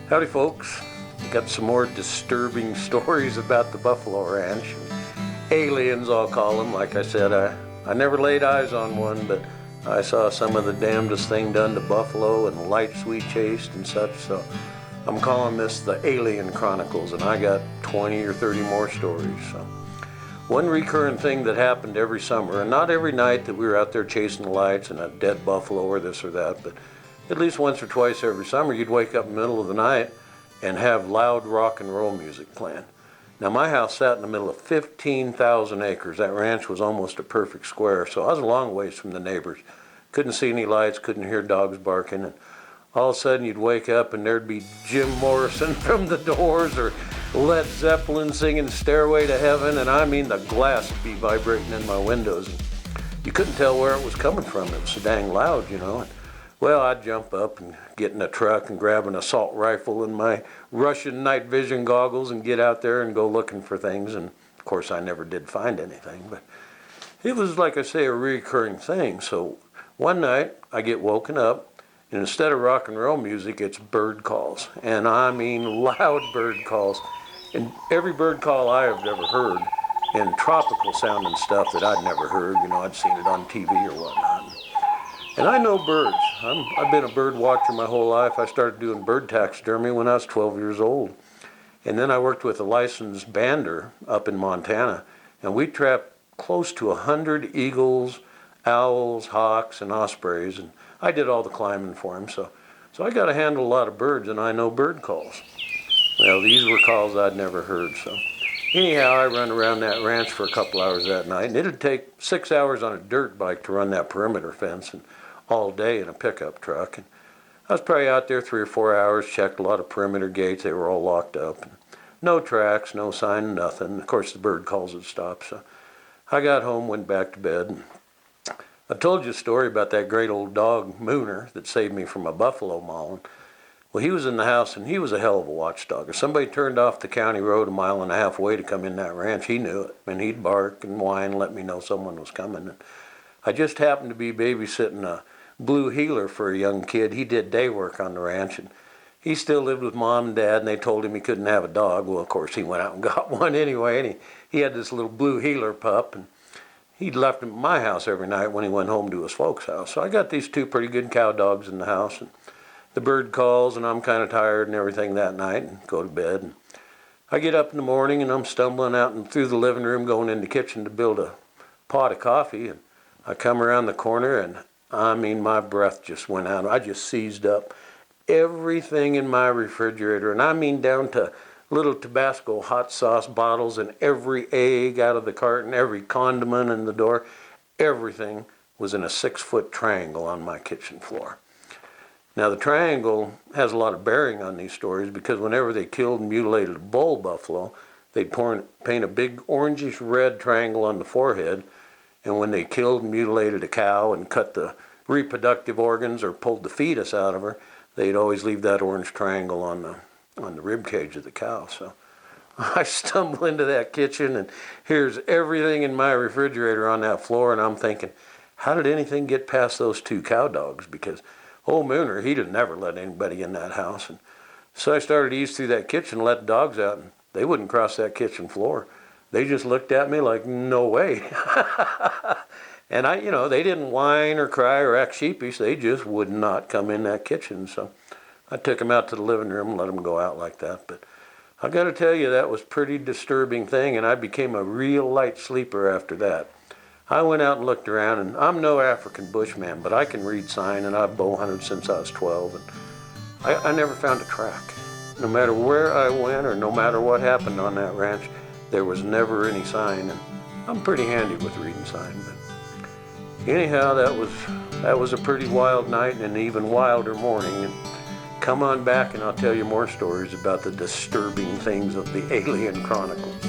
Howdy folks, got some more disturbing stories about the Buffalo Ranch. Aliens, I'll call them. Like I said, I never laid eyes on one, but I saw some of the damnedest thing done to buffalo and lights we chased and such, so I'm calling this the Alien Chronicles, and I got 20 or 30 more stories. So one recurrent thing that happened every summer, and not every night that we were out there chasing the lights and a dead buffalo or this or that, but at least once or twice every summer, you'd wake up in the middle of the night and have loud rock and roll music playing. Now, my house sat in the middle of 15,000 acres. That ranch was almost a perfect square, so I was a long ways from the neighbors. Couldn't see any lights, couldn't hear dogs barking, and all of a sudden you'd wake up and there'd be Jim Morrison from the Doors or Led Zeppelin singing Stairway to Heaven, and I mean the glass would be vibrating in my windows. And you couldn't tell where it was coming from. It was so dang loud, you know. Well, I'd jump up and get in a truck and grab an assault rifle and my Russian night vision goggles and get out there and go looking for things. And of course, I never did find anything, but it was, like I say, a recurring thing. So one night I get woken up, and instead of rock and roll music, it's bird calls. And I mean loud bird calls. And every bird call I have ever heard, and tropical sounding stuff that I'd never heard, you know, I'd seen it on TV or whatnot. And I know birds. I've been a bird watcher my whole life. I started doing bird taxidermy when I was 12 years old. And then I worked with a licensed bander up in Montana, and we trapped close to 100 eagles, owls, hawks, and ospreys, and I did all the climbing for them. So I got to handle a lot of birds, and I know bird calls. Well, these were calls I'd never heard. So anyhow, I run around that ranch for a couple hours that night, and it'd take 6 hours on a dirt bike to run that perimeter fence, and all day in a pickup truck. And I was probably out there 3 or 4 hours, checked a lot of perimeter gates. They were all locked up. And no tracks, no sign, nothing. Of course, the bird calls would stop. So I got home, went back to bed. And I told you a story about that great old dog, Mooner, that saved me from a buffalo mauling. Well, he was in the house, and he was a hell of a watchdog. If somebody turned off the county road 1.5 miles away to come in that ranch, he knew it. And he'd bark and whine and let me know someone was coming. And I just happened to be babysitting a blue heeler for a young kid. He did day work on the ranch, and he still lived with mom and dad, and they told him he couldn't have a dog. Well, of course, he went out and got one anyway, and he had this little blue heeler pup, and he'd left him at my house every night when he went home to his folks' house. So I got these 2 pretty good cow dogs in the house, and the bird calls, and I'm kind of tired and everything that night, and go to bed. And I get up in the morning, and I'm stumbling out and through the living room, going in the kitchen to build a pot of coffee, and I come around the corner, and I mean, my breath just went out. I just seized up everything in my refrigerator, and I mean down to little Tabasco hot sauce bottles and every egg out of the carton, every condiment in the door. Everything was in a 6-foot triangle on my kitchen floor. Now, the triangle has a lot of bearing on these stories because whenever they killed and mutilated a bull buffalo, they'd paint a big orangish red triangle on the forehead. And when they killed and mutilated a cow and cut the reproductive organs or pulled the fetus out of her, they'd always leave that orange triangle on the rib cage of the cow. So I stumble into that kitchen, and here's everything in my refrigerator on that floor, and I'm thinking, how did anything get past those 2 cow dogs? Because old Mooner, he'd have never let anybody in that house. And so I started to ease through that kitchen, let the dogs out, and they wouldn't cross that kitchen floor. They just looked at me like, no way. And they didn't whine or cry or act sheepish. They just would not come in that kitchen. So I took them out to the living room and let them go out like that. But I got to tell you, that was a pretty disturbing thing, and I became a real light sleeper after that. I went out and looked around, and I'm no African bushman, but I can read sign, and I've bow hunted since I was 12, and I never found a track. No matter where I went or no matter what happened on that ranch, there was never any sign, and I'm pretty handy with reading sign. But anyhow, that was a pretty wild night and an even wilder morning. And come on back, and I'll tell you more stories about the disturbing things of the Alien Chronicles.